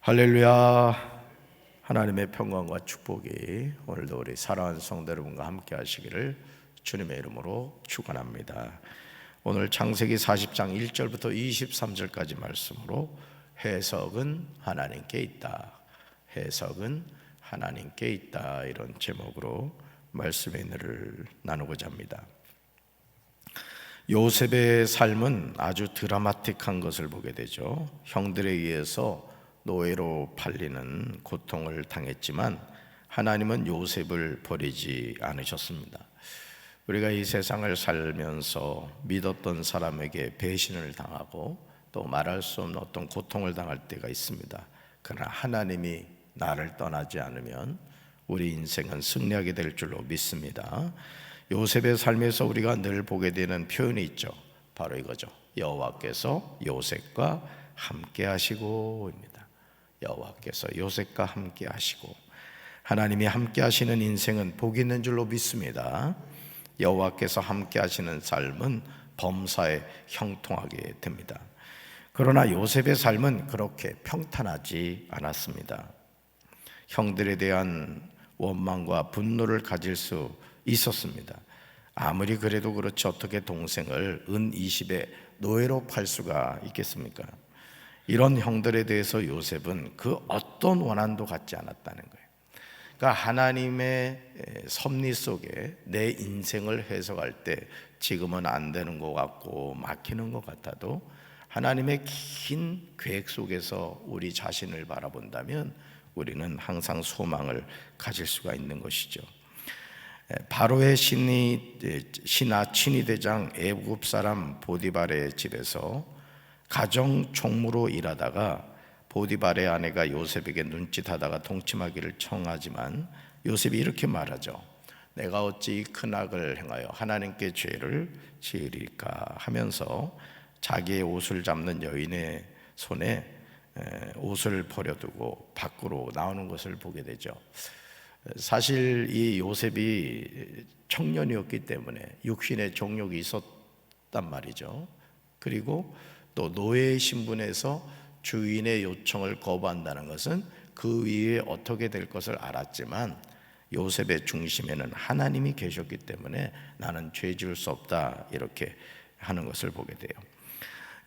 할렐루야. 하나님의 평강과 축복이 오늘도 우리 사랑하는 성도 여러분과 함께 하시기를 주님의 이름으로 축원합니다. 오늘 창세기 40장 1절부터 23절까지 말씀으로 해석은 하나님께 있다, 해석은 하나님께 있다, 이런 제목으로 말씀의 은혜를 나누고자 합니다. 요셉의 삶은 아주 드라마틱한 것을 보게 되죠. 형들에 의해서 노예로 팔리는 고통을 당했지만 하나님은 요셉을 버리지 않으셨습니다. 우리가 이 세상을 살면서 믿었던 사람에게 배신을 당하고 또 말할 수 없는 어떤 고통을 당할 때가 있습니다. 그러나 하나님이 나를 떠나지 않으면 우리 인생은 승리하게 될 줄로 믿습니다. 요셉의 삶에서 우리가 늘 보게 되는 표현이 있죠. 바로 이거죠. 여호와께서 요셉과 함께 하시고입니다. 여호와께서 요셉과 함께 하시고, 하나님이 함께 하시는 인생은 복이 있는 줄로 믿습니다. 여호와께서 함께 하시는 삶은 범사에 형통하게 됩니다. 그러나 요셉의 삶은 그렇게 평탄하지 않았습니다. 형들에 대한 원망과 분노를 가질 수 있었습니다. 아무리 그래도 그렇지 어떻게 동생을 은 20에 노예로 팔 수가 있겠습니까? 이런 형들에 대해서 요셉은 그 어떤 원한도 갖지 않았다는 거예요. 그러니까 하나님의 섭리 속에 내 인생을 해석할 때 지금은 안 되는 것 같고 막히는 것 같아도 하나님의 긴 계획 속에서 우리 자신을 바라본다면 우리는 항상 소망을 가질 수가 있는 것이죠. 바로의 신하 친위대장 애굽 사람 보디발의 집에서 가정 총무로 일하다가 보디발의 아내가 요셉에게 눈짓하다가 동침하기를 청하지만 요셉이 이렇게 말하죠. 내가 어찌 이 큰 악을 행하여 하나님께 죄를 지으리까 하면서 자기의 옷을 잡는 여인의 손에 옷을 버려두고 밖으로 나오는 것을 보게 되죠. 사실 이 요셉이 청년이었기 때문에 육신의 정욕이 있었단 말이죠. 그리고 또 노예의 신분에서 주인의 요청을 거부한다는 것은 그 위에 어떻게 될 것을 알았지만 요셉의 중심에는 하나님이 계셨기 때문에 나는 죄 지을 수 없다, 이렇게 하는 것을 보게 돼요.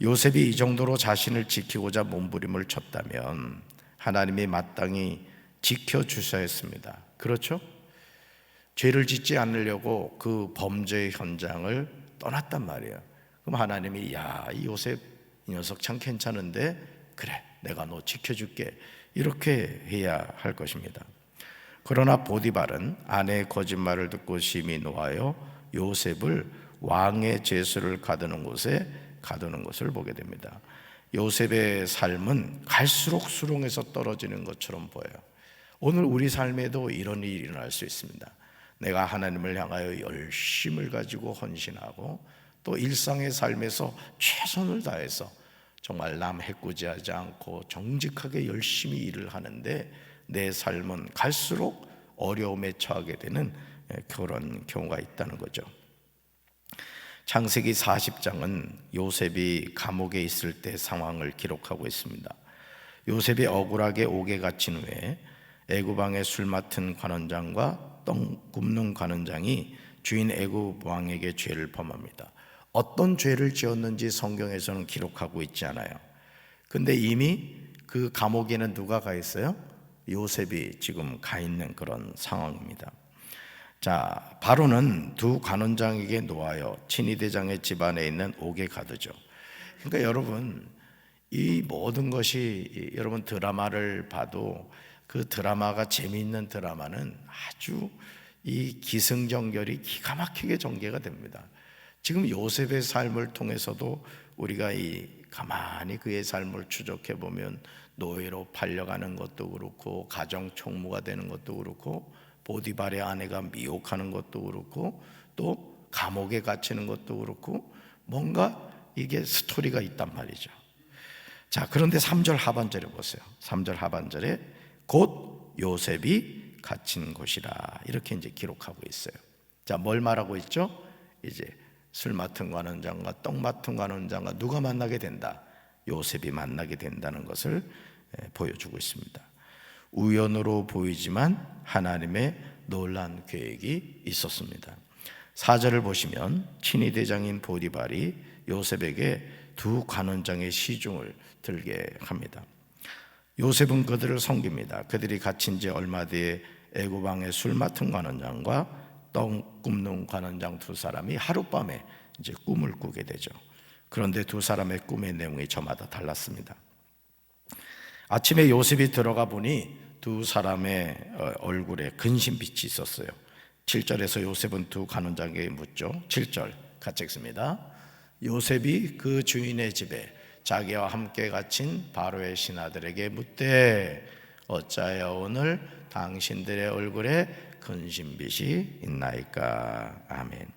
요셉이 이 정도로 자신을 지키고자 몸부림을 쳤다면 하나님이 마땅히 지켜주셔야 했습니다. 그렇죠? 죄를 짓지 않으려고 그 범죄의 현장을 떠났단 말이에요. 그럼 하나님이 이 요셉 이 녀석 참 괜찮은데 그래, 내가 너 지켜줄게, 이렇게 해야 할 것입니다. 그러나 보디발은 아내의 거짓말을 듣고 심히 노하여 요셉을 왕의 제수를 가두는 곳에 가두는 것을 보게 됩니다. 요셉의 삶은 갈수록 수렁에서 떨어지는 것처럼 보여요. 오늘 우리 삶에도 이런 일이 일어날 수 있습니다. 내가 하나님을 향하여 열심을 가지고 헌신하고 또 일상의 삶에서 최선을 다해서 정말 남 해코지하지 않고 정직하게 열심히 일을 하는데 내 삶은 갈수록 어려움에 처하게 되는 그런 경우가 있다는 거죠. 창세기 40장은 요셉이 감옥에 있을 때 상황을 기록하고 있습니다. 요셉이 억울하게 옥에 갇힌 후에 애굽 왕의 술 맡은 관원장과 떡 굽는 관원장이 주인 애굽 왕에게 죄를 범합니다. 어떤 죄를 지었는지 성경에서는 기록하고 있지 않아요. 근데 이미 그 감옥에는 누가 가 있어요? 요셉이 지금 가 있는 그런 상황입니다. 자, 바로는 두 관원장에게 노하여 친위대장의 집안에 있는 옥에 가두죠. 그러니까 여러분, 이 모든 것이 여러분 드라마를 봐도 그 드라마가 재미있는 드라마는 아주 이 기승전결이 기가 막히게 전개가 됩니다. 지금 요셉의 삶을 통해서도 우리가 가만히 그의 삶을 추적해 보면 노예로 팔려가는 것도 그렇고 가정 총무가 되는 것도 그렇고 보디발의 아내가 미혹하는 것도 그렇고 또 감옥에 갇히는 것도 그렇고 뭔가 이게 스토리가 있단 말이죠. 자, 그런데 3절 하반절에 보세요. 3절 하반절에 곧 요셉이 갇힌 곳이라, 이렇게 이제 기록하고 있어요. 자, 뭘 말하고 있죠? 이제 술 맡은 관원장과 떡 맡은 관원장과 누가 만나게 된다? 요셉이 만나게 된다는 것을 보여주고 있습니다. 우연으로 보이지만 하나님의 놀라운 계획이 있었습니다. 4절을 보시면 친위 대장인 보디발이 요셉에게 두 관원장의 시중을 들게 합니다. 요셉은 그들을 섬깁니다. 그들이 갇힌 지 얼마 뒤에 애굽 왕의 술 맡은 관원장과 떡 굽는 관원장 두 사람이 하룻밤에 이제 꿈을 꾸게 되죠. 그런데 두 사람의 꿈의 내용이 저마다 달랐습니다. 아침에 요셉이 들어가 보니 두 사람의 얼굴에 근심빛이 있었어요. 7절에서 요셉은 두 관원장에게 묻죠. 7절 같이 읽습니다. 요셉이 그 주인의 집에 자기와 함께 갇힌 바로의 신하들에게 묻되 어찌하여 오늘 당신들의 얼굴에 근심빛이 있나이까. 아멘.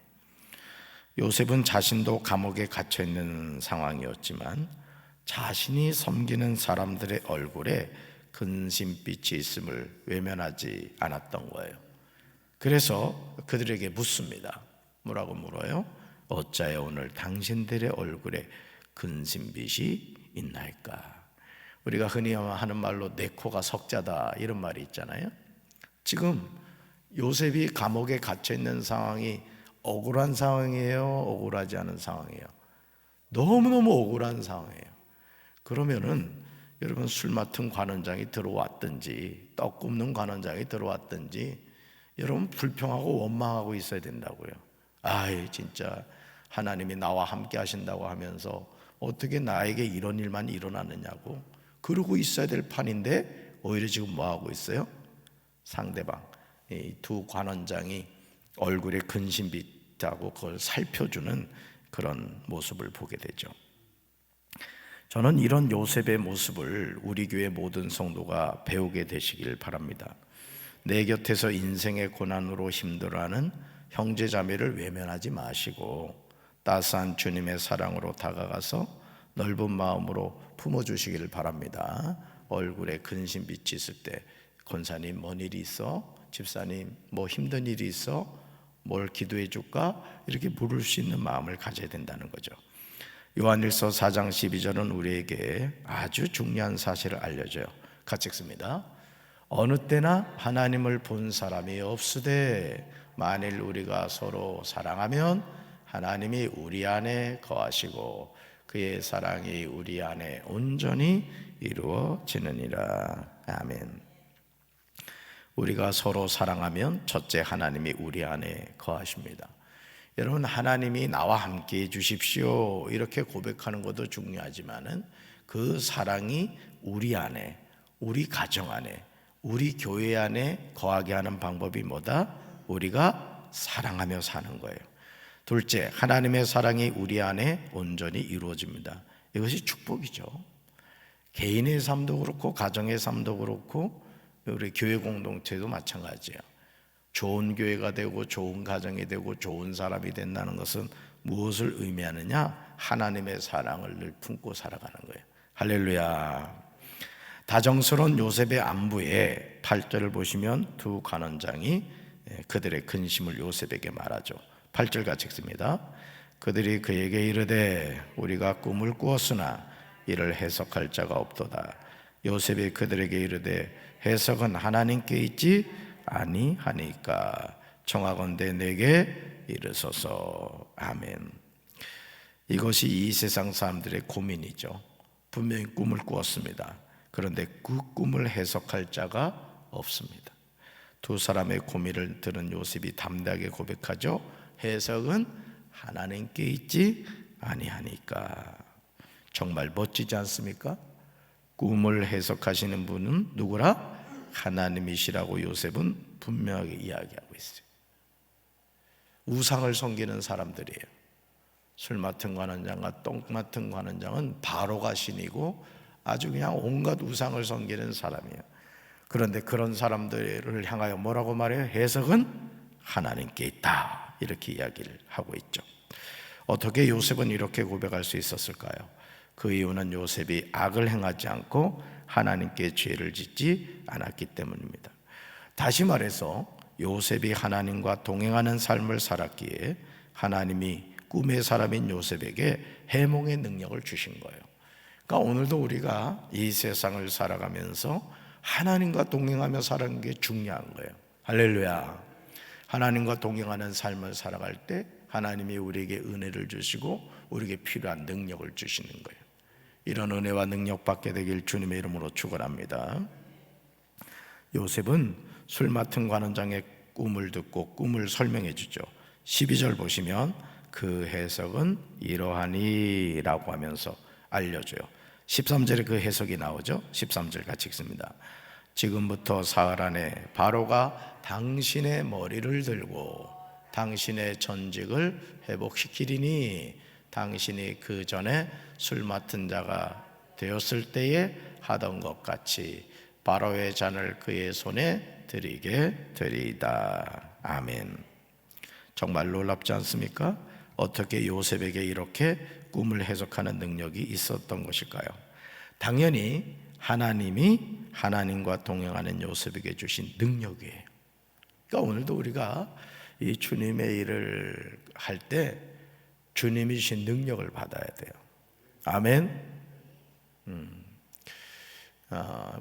요셉은 자신도 감옥에 갇혀 있는 상황이었지만 자신이 섬기는 사람들의 얼굴에 근심빛이 있음을 외면하지 않았던 거예요. 그래서 그들에게 묻습니다. 뭐라고 물어요? 어찌하여 오늘 당신들의 얼굴에 근심빛이 있나이까. 우리가 흔히 하는 말로 내 코가 석자다 이런 말이 있잖아요. 지금 요셉이 감옥에 갇혀 있는 상황이 억울한 상황이에요? 억울하지 않은 상황이에요? 너무너무 억울한 상황이에요. 그러면은 여러분 술 맡은 관원장이 들어왔든지 떡 굽는 관원장이 들어왔든지 여러분 불평하고 원망하고 있어야 된다고요. 아이 진짜 하나님이 나와 함께 하신다고 하면서 어떻게 나에게 이런 일만 일어나느냐고 그러고 있어야 될 판인데 오히려 지금 뭐하고 있어요? 상대방 이 두 관원장이 얼굴에 근심빛하고 그걸 살펴주는 그런 모습을 보게 되죠. 저는 이런 요셉의 모습을 우리 교회 모든 성도가 배우게 되시길 바랍니다. 내 곁에서 인생의 고난으로 힘들어하는 형제 자매를 외면하지 마시고 따스한 주님의 사랑으로 다가가서 넓은 마음으로 품어주시기를 바랍니다. 얼굴에 근심빛이 있을 때 권사님 뭔 일이 있어? 집사님 뭐 힘든 일이 있어? 뭘 기도해 줄까? 이렇게 물을 수 있는 마음을 가져야 된다는 거죠. 요한일서 4장 12절은 우리에게 아주 중요한 사실을 알려줘요. 같이 읽습니다. 어느 때나 하나님을 본 사람이 없으되 만일 우리가 서로 사랑하면 하나님이 우리 안에 거하시고 그의 사랑이 우리 안에 온전히 이루어지느니라. 아멘. 우리가 서로 사랑하면 첫째 하나님이 우리 안에 거하십니다. 여러분 하나님이 나와 함께 해 주십시오 이렇게 고백하는 것도 중요하지만은 그 사랑이 우리 안에, 우리 가정 안에, 우리 교회 안에 거하게 하는 방법이 뭐다? 우리가 사랑하며 사는 거예요. 둘째, 하나님의 사랑이 우리 안에 온전히 이루어집니다. 이것이 축복이죠. 개인의 삶도 그렇고 가정의 삶도 그렇고 우리 교회 공동체도 마찬가지예요. 좋은 교회가 되고 좋은 가정이 되고 좋은 사람이 된다는 것은 무엇을 의미하느냐? 하나님의 사랑을 늘 품고 살아가는 거예요. 할렐루야. 다정스러운 요셉의 안부에 8절을 보시면 두 관원장이 그들의 근심을 요셉에게 말하죠. 8절 같이 읽습니다. 그들이 그에게 이르되 우리가 꿈을 꾸었으나 이를 해석할 자가 없도다. 요셉이 그들에게 이르되 해석은 하나님께 있지 아니하니까 청하건대 내게 이르소서. 아멘. 이것이 이 세상 사람들의 고민이죠. 분명히 꿈을 꾸었습니다. 그런데 그 꿈을 해석할 자가 없습니다. 두 사람의 고민을 들은 요셉이 담대하게 고백하죠. 해석은 하나님께 있지 아니하니까. 정말 멋지지 않습니까? 꿈을 해석하시는 분은 누구라? 하나님이시라고 요셉은 분명하게 이야기하고 있어요. 우상을 섬기는 사람들이에요. 술 맡은 관원장과 떡 맡은 관원장은 바로가 신이고 아주 그냥 온갖 우상을 섬기는 사람이에요. 그런데 그런 사람들을 향하여 뭐라고 말해요? 해석은 하나님께 있다 이렇게 이야기를 하고 있죠. 어떻게 요셉은 이렇게 고백할 수 있었을까요? 그 이유는 요셉이 악을 행하지 않고 하나님께 죄를 짓지 않았기 때문입니다. 다시 말해서 요셉이 하나님과 동행하는 삶을 살았기에 하나님이 꿈의 사람인 요셉에게 해몽의 능력을 주신 거예요. 그러니까 오늘도 우리가 이 세상을 살아가면서 하나님과 동행하며 살아가는 게 중요한 거예요. 할렐루야. 하나님과 동행하는 삶을 살아갈 때 하나님이 우리에게 은혜를 주시고 우리에게 필요한 능력을 주시는 거예요. 이런 은혜와 능력 받게 되길 주님의 이름으로 축원합니다. 요셉은 술 맡은 관원장의 꿈을 듣고 꿈을 설명해 주죠. 12절 보시면 그 해석은 이러하니 라고 하면서 알려줘요. 13절에 그 해석이 나오죠. 13절 같이 읽습니다. 지금부터 사흘 안에 바로가 당신의 머리를 들고 당신의 전직을 회복시키리니 당신이 그 전에 술 맡은 자가 되었을 때에 하던 것 같이 바로의 잔을 그의 손에 드리게 되리이다. 아멘. 정말 놀랍지 않습니까? 어떻게 요셉에게 이렇게 꿈을 해석하는 능력이 있었던 것일까요? 당연히 하나님이 하나님과 동행하는 요셉에게 주신 능력이에요. 그러니까 오늘도 우리가 이 주님의 일을 할 때 주님이 주신 능력을 받아야 돼요. 아멘.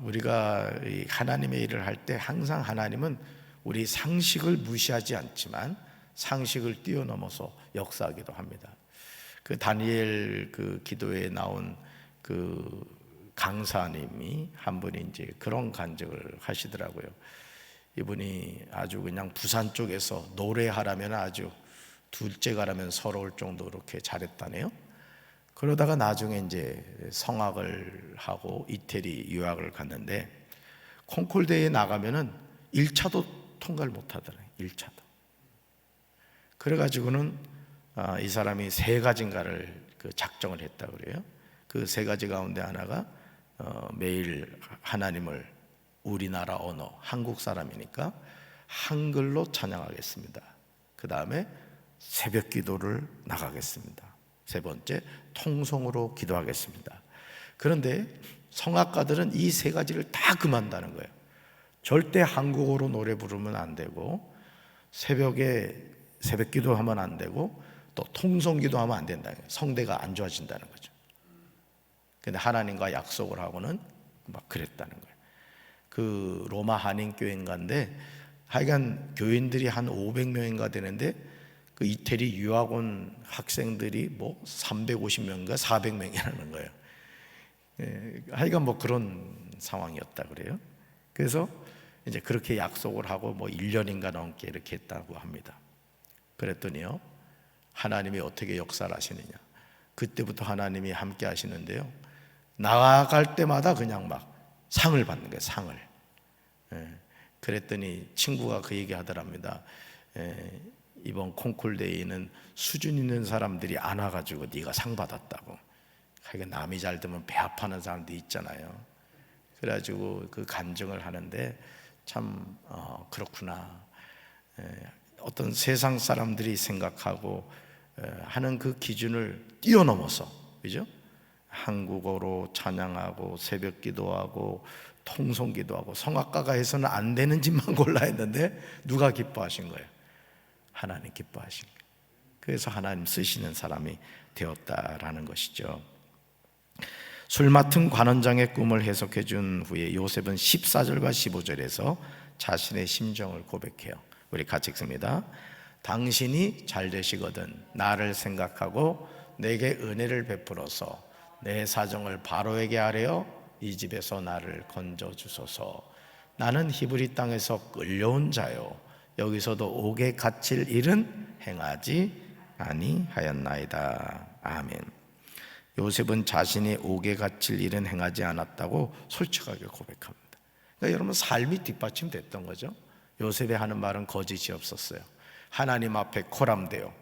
우리가 이 하나님의 일을 할 때 항상 하나님은 우리 상식을 무시하지 않지만 상식을 뛰어넘어서 역사하기도 합니다. 그 다니엘 그 기도에 나온 그 강사님이 한 분이 이제 그런 간증을 하시더라고요. 이분이 아주 그냥 부산 쪽에서 노래하라면 아주 둘째가라면 서러울 정도로 그렇게 잘했다네요. 그러다가 나중에 이제 성악을 하고 이태리 유학을 갔는데 콩쿨대회에 나가면은 1차도 통과를 못 하더래요. 1차도. 그래가지고는 이 사람이 세 가지인가를 그 작정을 했다 그래요. 그 세 가지 가운데 하나가 매일 하나님을 우리나라 언어, 한국 사람이니까 한글로 찬양하겠습니다. 그 다음에 새벽 기도를 나가겠습니다. 세 번째, 통성으로 기도하겠습니다. 그런데 성악가들은 이 세 가지를 다 금한다는 거예요. 절대 한국어로 노래 부르면 안 되고 새벽에 새벽 기도하면 안 되고 또 통성 기도하면 안 된다는 거예요. 성대가 안 좋아진다는 거죠. 근데 하나님과 약속을 하고는 막 그랬다는 거예요. 그 로마 한인교회인가인데 하여간 교인들이 한 500명인가 되는데 그 이태리 유학 온 학생들이 뭐 350명인가 400명이라는 거예요. 하여간 뭐 그런 상황이었다 그래요. 그래서 이제 그렇게 약속을 하고 뭐 1년인가 넘게 이렇게 했다고 합니다. 그랬더니요, 하나님이 어떻게 역사를 하시느냐. 그때부터 하나님이 함께 하시는데요, 나갈 때마다 그냥 막 상을 받는 거예요. 상을. 그랬더니 친구가 그 얘기 하더랍니다. 이번 콩쿨데이는 수준 있는 사람들이 안 와가지고 네가 상 받았다고. 그러니까 남이 잘 되면 배 아파하는 사람도 있잖아요. 그래가지고 그 간증을 하는데 참 그렇구나. 어떤 세상 사람들이 생각하고 하는 그 기준을 뛰어넘어서, 그죠? 한국어로 찬양하고 새벽 기도하고 통성 기도하고 성악가가 해서는 안 되는 짓만 골라 했는데 누가 기뻐하신 거예요? 하나님 기뻐하신 거예요. 그래서 하나님 쓰시는 사람이 되었다라는 것이죠. 술 맡은 관원장의 꿈을 해석해 준 후에 요셉은 14절과 15절에서 자신의 심정을 고백해요. 우리 같이 읽습니다. 당신이 잘 되시거든 나를 생각하고 내게 은혜를 베풀어서 내 사정을 바로에게 아뢰어 이 집에서 나를 건져 주소서. 나는 히브리 땅에서 끌려온 자요 여기서도 옥에 갇힐 일은 행하지 아니하였나이다. 아멘. 요셉은 자신이 옥에 갇힐 일은 행하지 않았다고 솔직하게 고백합니다. 그러니까 여러분 삶이 뒷받침됐던 거죠. 요셉이 하는 말은 거짓이 없었어요. 하나님 앞에 코람되어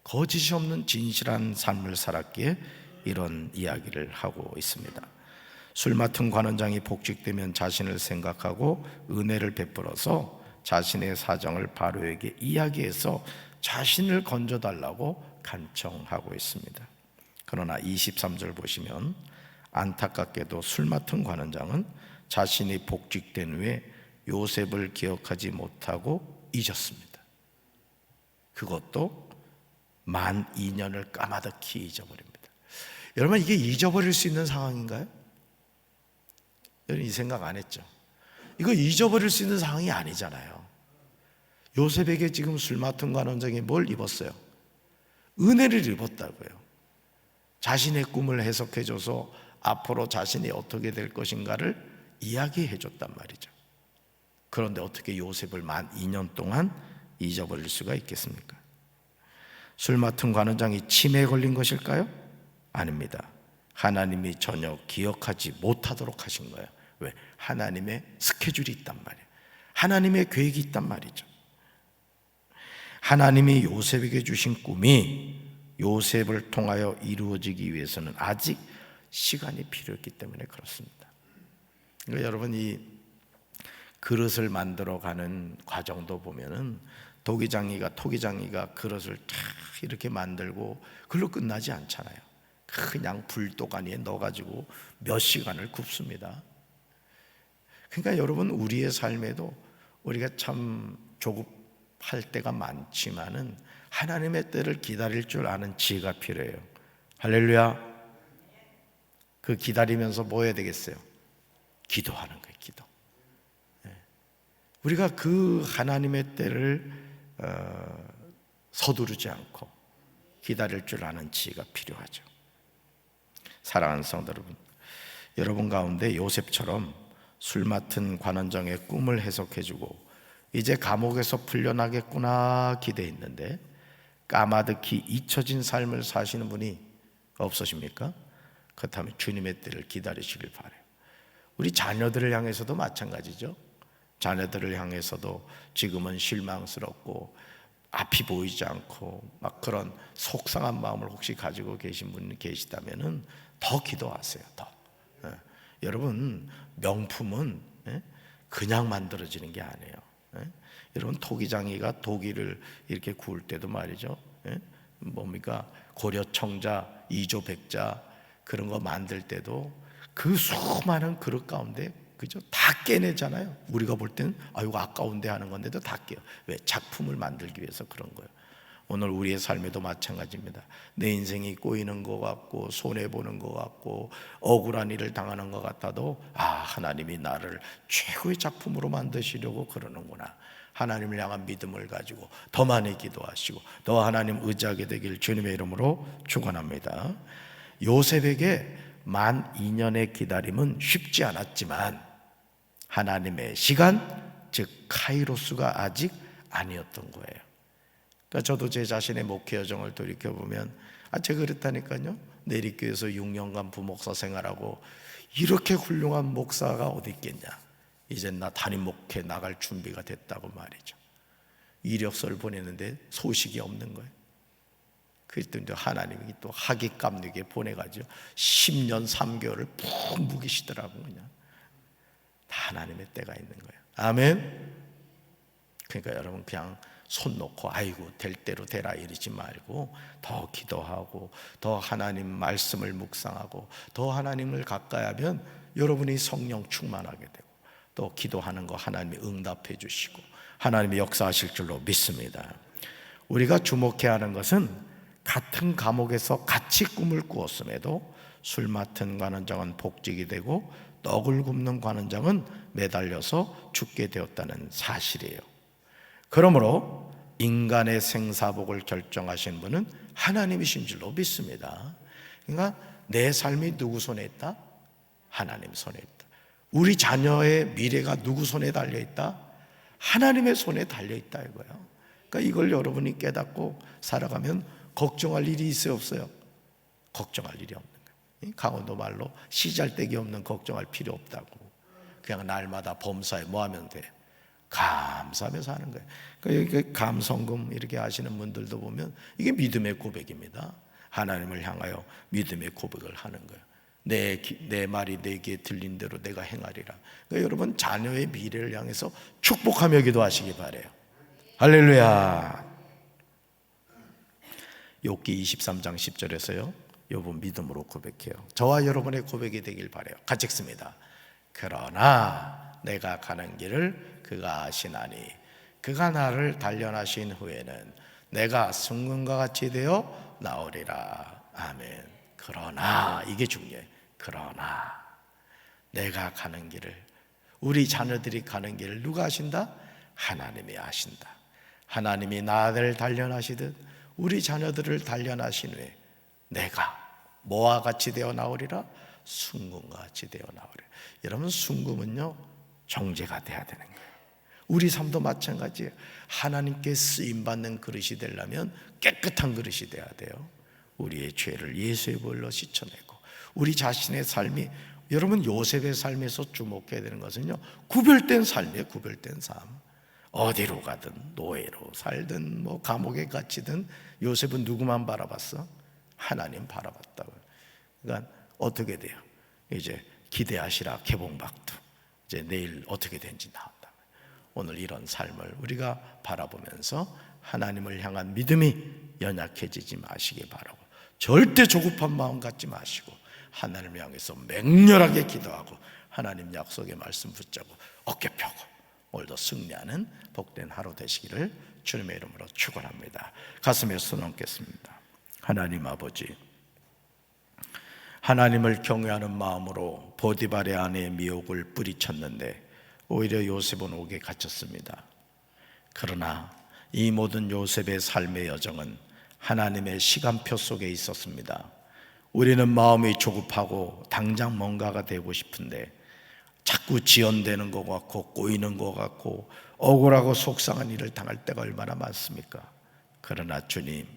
거짓이 없는 진실한 삶을 살았기에 이런 이야기를 하고 있습니다. 술 맡은 관원장이 복직되면 자신을 생각하고 은혜를 베풀어서 자신의 사정을 바로에게 이야기해서 자신을 건져달라고 간청하고 있습니다. 그러나 23절 보시면 안타깝게도 술 맡은 관원장은 자신이 복직된 후에 요셉을 기억하지 못하고 잊었습니다. 그것도 만 2년을 까마득히 잊어버립니다. 여러분, 이게 잊어버릴 수 있는 상황인가요? 여러분, 이 생각 안 했죠? 이거 잊어버릴 수 있는 상황이 아니잖아요. 요셉에게 지금 술 맡은 관원장이 뭘 입었어요? 은혜를 입었다고요. 자신의 꿈을 해석해줘서 앞으로 자신이 어떻게 될 것인가를 이야기해 줬단 말이죠. 그런데 어떻게 요셉을 만 2년 동안 잊어버릴 수가 있겠습니까? 술 맡은 관원장이 치매에 걸린 것일까요? 아닙니다. 하나님이 전혀 기억하지 못하도록 하신 거예요. 왜? 하나님의 스케줄이 있단 말이에요. 하나님의 계획이 있단 말이죠. 하나님이 요셉에게 주신 꿈이 요셉을 통하여 이루어지기 위해서는 아직 시간이 필요했기 때문에 그렇습니다. 그러니까 여러분, 이 그릇을 만들어가는 과정도 보면은 토기장이가 그릇을 탁 이렇게 만들고 그걸로 끝나지 않잖아요. 그냥 불도가니에 넣어가지고 몇 시간을 굽습니다. 그러니까 여러분, 우리의 삶에도 우리가 참 조급할 때가 많지만은 하나님의 때를 기다릴 줄 아는 지혜가 필요해요. 할렐루야. 그 기다리면서 뭐 해야 되겠어요? 기도하는 거예요. 기도. 우리가 그 하나님의 때를 서두르지 않고 기다릴 줄 아는 지혜가 필요하죠. 사랑하는 성도 여러분, 여러분 가운데 요셉처럼 술 맡은 관원장의 꿈을 해석해주고 이제 감옥에서 풀려나겠구나 기대했는데 까마득히 잊혀진 삶을 사시는 분이 없으십니까? 그렇다면 주님의 때를 기다리시길 바라요. 우리 자녀들을 향해서도 마찬가지죠. 자녀들을 향해서도 지금은 실망스럽고 앞이 보이지 않고 막 그런 속상한 마음을 혹시 가지고 계신 분이 계시다면은 더 기도하세요. 더. 여러분, 명품은 그냥 만들어지는 게 아니에요. 여러분, 토기장이가 도기를 이렇게 구울 때도 말이죠. 뭡니까? 고려청자, 이조백자 그런 거 만들 때도 그 수많은 그릇 가운데 그죠? 다 깨내잖아요. 우리가 볼 때는 이거 아까운데 하는 건데도 다 깨요. 왜? 작품을 만들기 위해서 그런 거예요. 오늘 우리의 삶에도 마찬가지입니다. 내 인생이 꼬이는 것 같고 손해보는 것 같고 억울한 일을 당하는 것 같아도 하나님이 나를 최고의 작품으로 만드시려고 그러는구나. 하나님을 향한 믿음을 가지고 더 많이 기도하시고 더 하나님 의지하게 되길 주님의 이름으로 축원합니다. 요셉에게 만 2년의 기다림은 쉽지 않았지만 하나님의 시간, 즉 카이로스가 아직 아니었던 거예요. 그러니까 저도 제 자신의 목회 여정을 돌이켜보면 제가 그랬다니까요. 내리교에서 6년간 부목사 생활하고 이렇게 훌륭한 목사가 어디 있겠냐. 이젠 나 담임 목회 나갈 준비가 됐다고 말이죠. 이력서를 보냈는데 소식이 없는 거예요. 그랬더니 하나님이 또 하깃감리게 보내가지고 10년 3개월을 푹 묵이시더라고. 그냥 다 하나님의 때가 있는 거예요. 아멘. 그러니까 여러분, 그냥 손 놓고 아이고 될 대로 되라 이러지 말고 더 기도하고 더 하나님 말씀을 묵상하고 더 하나님을 가까이 하면 여러분이 성령 충만하게 되고 또 기도하는 거 하나님이 응답해 주시고 하나님이 역사하실 줄로 믿습니다. 우리가 주목해야 하는 것은 같은 감옥에서 같이 꿈을 꾸었음에도 술 맡은 관원장은 복직이 되고 떡을 굽는 관원장은 매달려서 죽게 되었다는 사실이에요. 그러므로 인간의 생사복을 결정하신 분은 하나님이신 줄로 믿습니다. 그러니까 내 삶이 누구 손에 있다? 하나님 손에 있다. 우리 자녀의 미래가 누구 손에 달려 있다? 하나님의 손에 달려 있다 이거예요. 그러니까 이걸 여러분이 깨닫고 살아가면 걱정할 일이 있어요, 없어요? 걱정할 일이 없는 거예요. 강원도 말로 시잘데기 없는 걱정할 필요 없다고. 그냥 날마다 범사에 뭐 하면 돼? 감사하면서 하는 거예요. 그러니까 여기 감성금 이렇게 하시는 분들도 보면 이게 믿음의 고백입니다. 하나님을 향하여 믿음의 고백을 하는 거예요. 내 말이 내 귀에 들린 대로 내가 행하리라. 그러니까 여러분, 자녀의 미래를 향해서 축복하며 기도하시기 바라요. 할렐루야. 욥기 23장 10절에서요 욥은 믿음으로 고백해요. 저와 여러분의 고백이 되길 바라요. 같이 읽습니다. 그러나 내가 가는 길을 그가 아시나니 그가 나를 단련하신 후에는 내가 승근과 같이 되어 나오리라. 아멘. 그러나 이게 중요해. 그러나 내가 가는 길을, 우리 자녀들이 가는 길을 누가 아신다? 하나님이 아신다. 하나님이 나를 단련하시듯 우리 자녀들을 단련하신 후에 내가 뭐와 같이 되어 나오리라? 순금과 같이 되어 나오리라. 여러분, 순금은요 정제가 돼야 되는 거예요. 우리 삶도 마찬가지예요. 하나님께 쓰임받는 그릇이 되려면 깨끗한 그릇이 돼야 돼요. 우리의 죄를 예수의 보혈로 씻어내고 우리 자신의 삶이, 여러분 요셉의 삶에서 주목해야 되는 것은요 구별된 삶이에요. 구별된 삶. 어디로 가든 노예로 살든 뭐 감옥에 갇히든 요셉은 누구만 바라봤어? 하나님 바라봤다고요. 그러니까 어떻게 돼요? 이제 기대하시라 개봉박두. 이제 내일 어떻게 되는지 나온다. 오늘 이런 삶을 우리가 바라보면서 하나님을 향한 믿음이 연약해지지 마시기 바라고, 절대 조급한 마음 갖지 마시고 하나님을 향해서 맹렬하게 기도하고 하나님 약속의 말씀 붙잡고 어깨 펴고 오늘도 승리하는 복된 하루 되시기를 주님의 이름으로 축원합니다. 가슴에 손 얹겠습니다. 하나님 아버지, 하나님을 경외하는 마음으로 보디발의 아내의 미혹을 뿌리쳤는데 오히려 요셉은 옥에 갇혔습니다. 그러나 이 모든 요셉의 삶의 여정은 하나님의 시간표 속에 있었습니다. 우리는 마음이 조급하고 당장 뭔가가 되고 싶은데 자꾸 지연되는 것 같고 꼬이는 것 같고 억울하고 속상한 일을 당할 때가 얼마나 많습니까? 그러나 주님,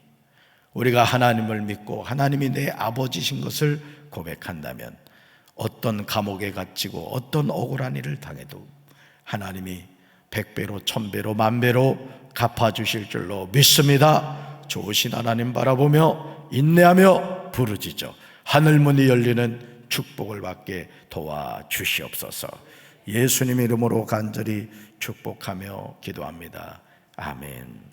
우리가 하나님을 믿고 하나님이 내 아버지신 것을 고백한다면 어떤 감옥에 갇히고 어떤 억울한 일을 당해도 하나님이 100배로 1000배로 10,000배로 갚아주실 줄로 믿습니다. 좋으신 하나님 바라보며 인내하며 부르짖어 하늘문이 열리는 축복을 받게 도와주시옵소서. 예수님 이름으로 간절히 축복하며 기도합니다. 아멘.